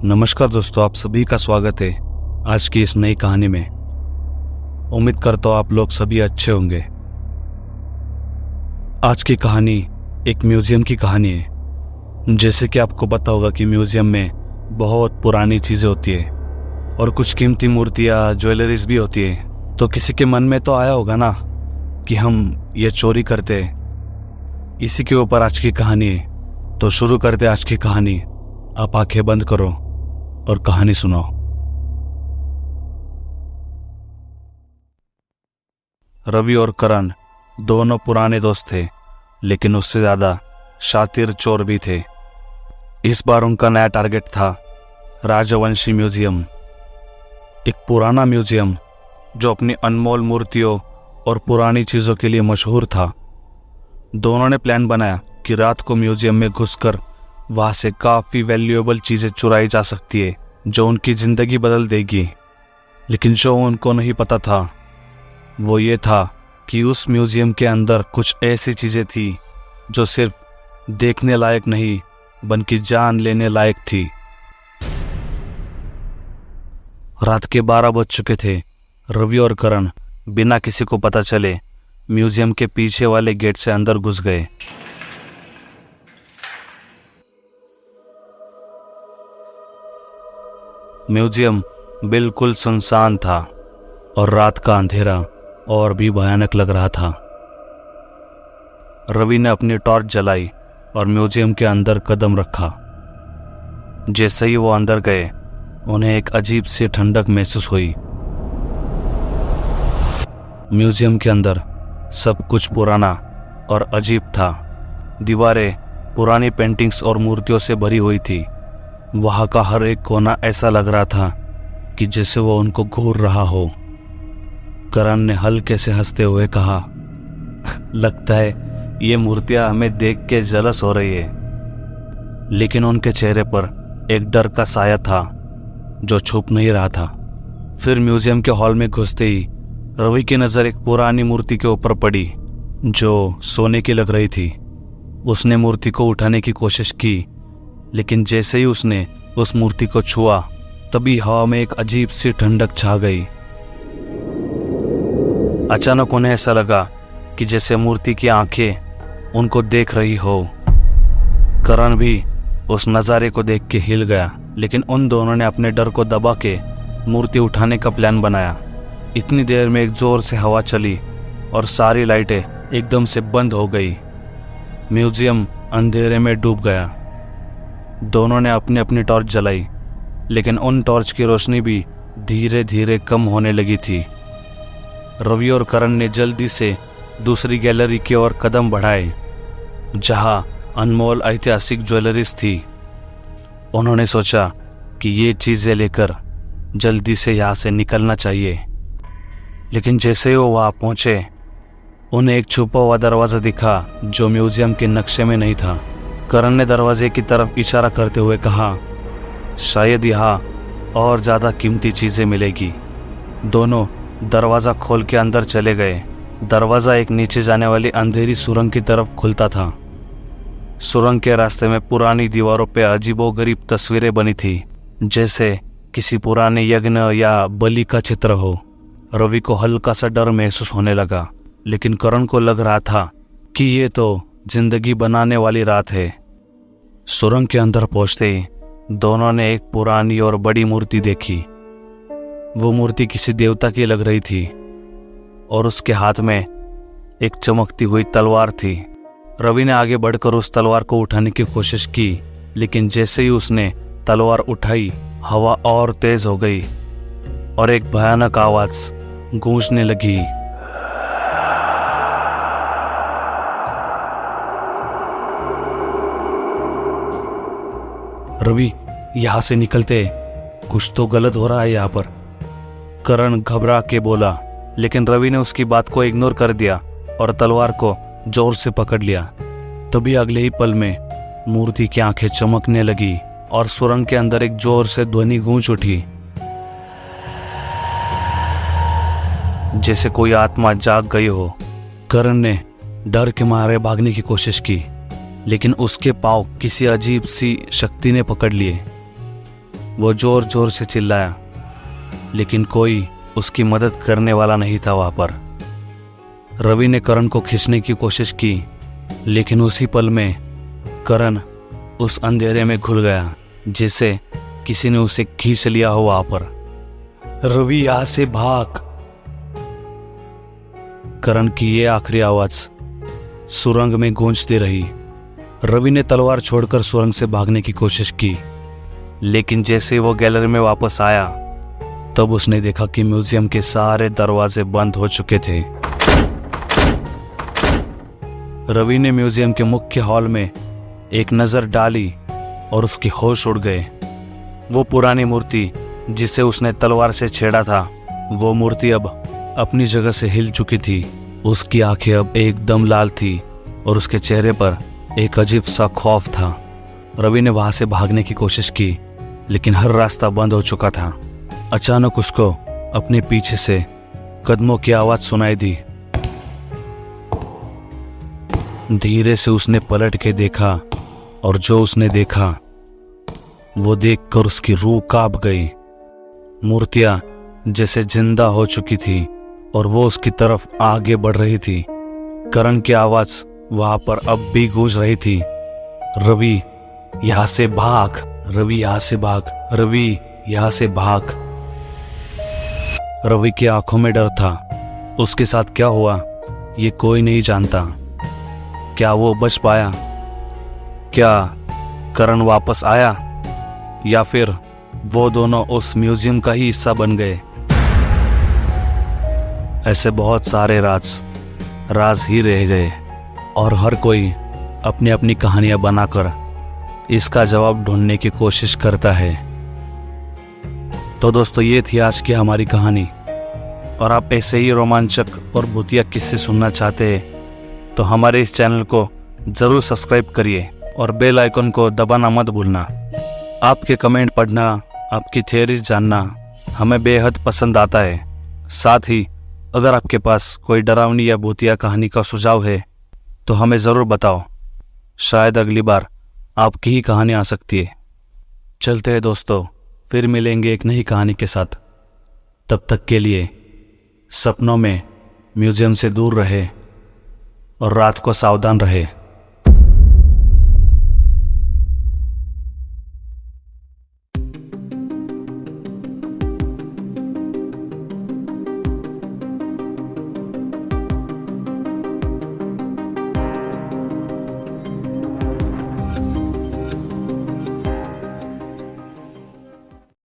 नमस्कार दोस्तों, आप सभी का स्वागत है आज की इस नई कहानी में। उम्मीद करता हूँ आप लोग सभी अच्छे होंगे। आज की कहानी एक म्यूजियम की कहानी है। जैसे कि आपको पता होगा कि म्यूजियम में बहुत पुरानी चीज़ें होती है और कुछ कीमती मूर्तियाँ, ज्वेलरीज भी होती है। तो किसी के मन में तो आया होगा ना कि हम ये चोरी करते हैं। इसी के ऊपर आज की कहानी है। तो शुरू करते आज की कहानी। आप आंखें बंद करो और कहानी सुनो। रवि और करण दोनों पुराने दोस्त थे, लेकिन उससे ज्यादा शातिर चोर भी थे। इस बार उनका नया टारगेट था राजवंशी म्यूजियम, एक पुराना म्यूजियम जो अपनी अनमोल मूर्तियों और पुरानी चीजों के लिए मशहूर था। दोनों ने प्लान बनाया कि रात को म्यूजियम में घुसकर वहां से काफी वैल्यूएबल चीजें चुराई जा सकती है जो उनकी जिंदगी बदल देगी। लेकिन जो उनको नहीं पता था वो ये था कि उस म्यूजियम के अंदर कुछ ऐसी चीजें थी जो सिर्फ देखने लायक नहीं बल्कि जान लेने लायक थी। रात के 12 बज चुके थे। रवि और करण बिना किसी को पता चले म्यूजियम के पीछे वाले गेट से अंदर घुस गए। म्यूजियम बिल्कुल सुनसान था और रात का अंधेरा और भी भयानक लग रहा था। रवि ने अपनी टॉर्च जलाई और म्यूजियम के अंदर कदम रखा। जैसे ही वो अंदर गए उन्हें एक अजीब सी ठंडक महसूस हुई। म्यूजियम के अंदर सब कुछ पुराना और अजीब था। दीवारें पुरानी पेंटिंग्स और मूर्तियों से भरी हुई थी। वहां का हर एक कोना ऐसा लग रहा था कि जैसे वो उनको घूर रहा हो। करण ने हल्के से हंसते हुए कहा, लगता है ये मूर्तियां हमें देख के जलस हो रही है। लेकिन उनके चेहरे पर एक डर का साया था जो छुप नहीं रहा था। फिर म्यूजियम के हॉल में घुसते ही रवि की नजर एक पुरानी मूर्ति के ऊपर पड़ी जो सोने की लग रही थी। उसने मूर्ति को उठाने की कोशिश की, लेकिन जैसे ही उसने उस मूर्ति को छुआ तभी हवा में एक अजीब सी ठंडक छा गई। अचानक उन्हें ऐसा लगा कि जैसे मूर्ति की आंखें उनको देख रही हो। करण भी उस नज़ारे को देख के हिल गया, लेकिन उन दोनों ने अपने डर को दबा के मूर्ति उठाने का प्लान बनाया। इतनी देर में एक जोर से हवा चली और सारी लाइटें एकदम से बंद हो गई। म्यूजियम अंधेरे में डूब गया। दोनों ने अपनी अपनी टॉर्च जलाई, लेकिन उन टॉर्च की रोशनी भी धीरे धीरे कम होने लगी थी। रवि और करण ने जल्दी से दूसरी गैलरी की ओर कदम बढ़ाए जहां अनमोल ऐतिहासिक ज्वेलरीज थी। उन्होंने सोचा कि ये चीजें लेकर जल्दी से यहाँ से निकलना चाहिए। लेकिन जैसे ही वो वहां पहुंचे उन्हें एक छुपा हुआ दरवाजा दिखा जो म्यूजियम के नक्शे में नहीं था। करण ने दरवाजे की तरफ इशारा करते हुए कहा, शायद यहाँ और ज़्यादा कीमती चीज़ें मिलेगी। दोनों दरवाज़ा खोल के अंदर चले गए। दरवाज़ा एक नीचे जाने वाली अंधेरी सुरंग की तरफ खुलता था। सुरंग के रास्ते में पुरानी दीवारों पे अजीबोगरीब तस्वीरें बनी थी, जैसे किसी पुराने यज्ञ या बलि का चित्र हो। रवि को हल्का सा डर महसूस होने लगा, लेकिन करण को लग रहा था कि ये तो जिंदगी बनाने वाली रात है। सुरंग के अंदर पहुंचते ही दोनों ने एक पुरानी और बड़ी मूर्ति देखी। वो मूर्ति किसी देवता की लग रही थी और उसके हाथ में एक चमकती हुई तलवार थी। रवि ने आगे बढ़कर उस तलवार को उठाने की कोशिश की, लेकिन जैसे ही उसने तलवार उठाई हवा और तेज हो गई और एक भयानक आवाज गूंजने लगी। रवि, यहां से निकलते, कुछ तो गलत हो रहा है यहाँ पर, करण घबरा के बोला। लेकिन रवि ने उसकी बात को इग्नोर कर दिया और तलवार को जोर से पकड़ लिया। तभी अगले ही पल में मूर्ति की आंखें चमकने लगी और सुरंग के अंदर एक जोर से ध्वनि गूंज उठी, जैसे कोई आत्मा जाग गई हो। करण ने डर के मारे भागने की कोशिश की, लेकिन उसके पांव किसी अजीब सी शक्ति ने पकड़ लिए। वो जोर जोर से चिल्लाया, लेकिन कोई उसकी मदद करने वाला नहीं था वहां पर। रवि ने करण को खींचने की कोशिश की, लेकिन उसी पल में करण उस अंधेरे में घुल गया, जिसे किसी ने उसे खींच लिया हो वहां पर। रवि यहां से भाग। करण की ये आखिरी आवाज सुरंग में गूंजती रही। रवि ने तलवार छोड़कर सुरंग से भागने की कोशिश की, लेकिन जैसे वो गैलरी में वापस आया तब उसने देखा कि म्यूजियम के सारे दरवाजे बंद हो चुके थे। रवि ने म्यूजियम के मुख्य हॉल में एक नजर डाली और उसके होश उड़ गए। वो पुरानी मूर्ति जिसे उसने तलवार से छेड़ा था, वो मूर्ति अब अपनी जगह से हिल चुकी थी। उसकी आंखें अब एकदम लाल थी और उसके चेहरे पर एक अजीब सा खौफ था। रवि ने वहां से भागने की कोशिश की, लेकिन हर रास्ता बंद हो चुका था। अचानक उसको अपने पीछे से कदमों की आवाज सुनाई दी। धीरे से उसने पलट के देखा और जो उसने देखा वो देखकर उसकी रूह कांप गई। मूर्तियां जैसे जिंदा हो चुकी थी और वो उसकी तरफ आगे बढ़ रही थी। करण की आवाज वहां पर अब भी गूंज रही थी, रवि यहां से भाग, रवि यहां से भाग, रवि यहां से भाग। रवि की आंखों में डर था। उसके साथ क्या हुआ ये कोई नहीं जानता। क्या वो बच पाया? क्या करण वापस आया? या फिर वो दोनों उस म्यूजियम का ही हिस्सा बन गए? ऐसे बहुत सारे राज ही रह गए और हर कोई अपनी अपनी कहानियां बनाकर इसका जवाब ढूंढने की कोशिश करता है। तो दोस्तों, ये थी आज की हमारी कहानी। और आप ऐसे ही रोमांचक और भूतिया किस्से सुनना चाहते हैं तो हमारे इस चैनल को जरूर सब्सक्राइब करिए और बेल आइकन को दबाना मत भूलना। आपके कमेंट पढ़ना, आपकी थ्योरीज जानना हमें बेहद पसंद आता है। साथ ही अगर आपके पास कोई डरावनी या भूतिया कहानी का सुझाव है तो हमें ज़रूर बताओ। शायद अगली बार आपकी ही कहानी आ सकती है। चलते हैं दोस्तों, फिर मिलेंगे एक नई कहानी के साथ। तब तक के लिए सपनों में म्यूजियम से दूर रहे और रात को सावधान रहे।